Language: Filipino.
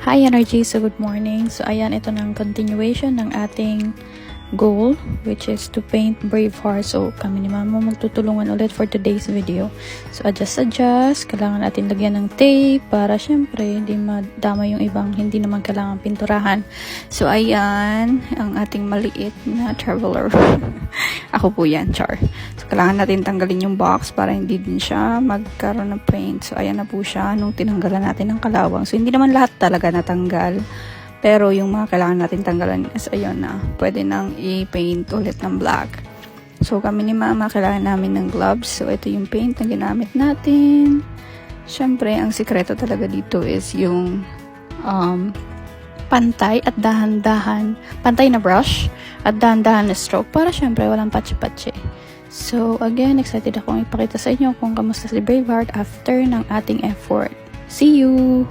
Hi Energy, so good morning. So ayan, ito ng continuation ng ating goal, which is to paint Braveheart. So kami ni Mama magtutulungan ulit for today's video. So adjust. Kailangan natin lagyan ng tape para syempre hindi madama yung ibang hindi naman kailangan pinturahan. So ayan, ang ating maliit na traveler. Ako po yan, char. So kailangan natin tanggalin yung box para hindi din siya magkaroon ng paint. So ayan na po siya nung tinanggalan natin ng kalawang. So hindi naman lahat talaga natanggal. Pero yung mga kailangan natin tanggalan is ayun na. Pwede nang i-paint ulit ng black. So kami ni Mama kailangan namin ng gloves. So ito yung paint na ginamit natin. Syempre ang sikreto talaga dito is yung pantay at dahan-dahan. Pantay na brush at dahan-dahan na stroke para syempre walang patsi-patsi. So again, excited akong ipakita sa inyo kung kamusta si Braveheart after ng ating effort. See you!